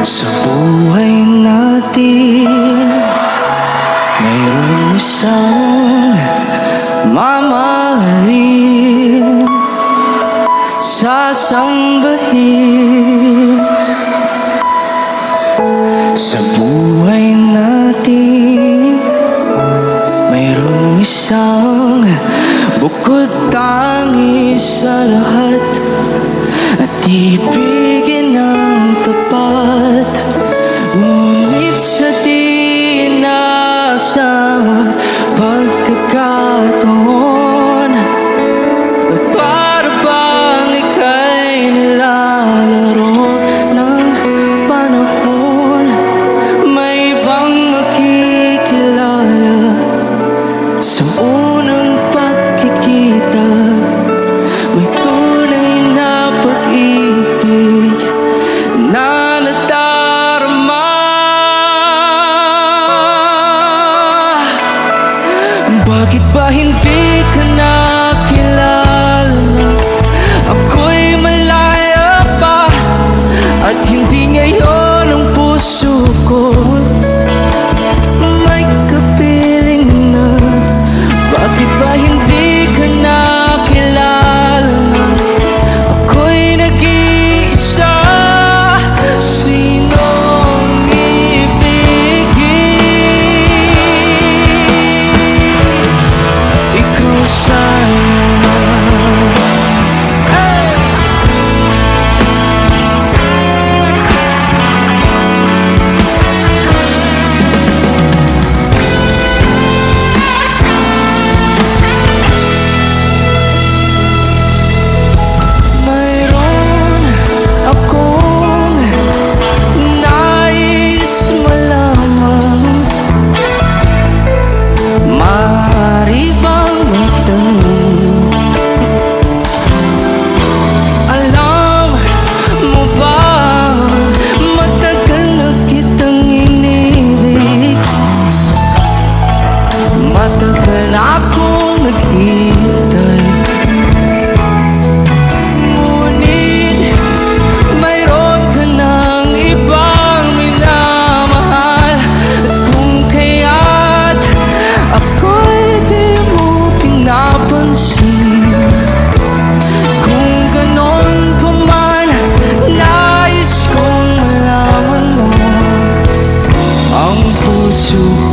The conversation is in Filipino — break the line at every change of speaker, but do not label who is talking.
Sa buhay natin, mayroong isang mamahalin, sasambahin. Sa buhay natin, mayroong isang bukod tangi sa lahat at ibigin ng tapat. Ngunit sa di inaasang pagkakataon, para bang ika'y nilalaro ng panahon, may ibang makikilala sa unang pagkikita. May tunay na pag-ibig na nadarama. Bakit ba hindi ka nakilala? Ako'y malaya pa, at hindi ngayon ang puso ko may kapiling na. Bakit ba hindi ka nakilala? Ako'y nag-iisa. Sinong ibigin? Ikaw sana. Mayroon akong nais malaman. Maaari bang magtanong, alam mo ba matagal na kitang inibig? Matagal na akong naghihintay. Ngunit mayroon ka ng ibang minamahal. Kung kaya't ako'y di mo pinapansin, kung ganon pa man, nais kong malaman mo ang puso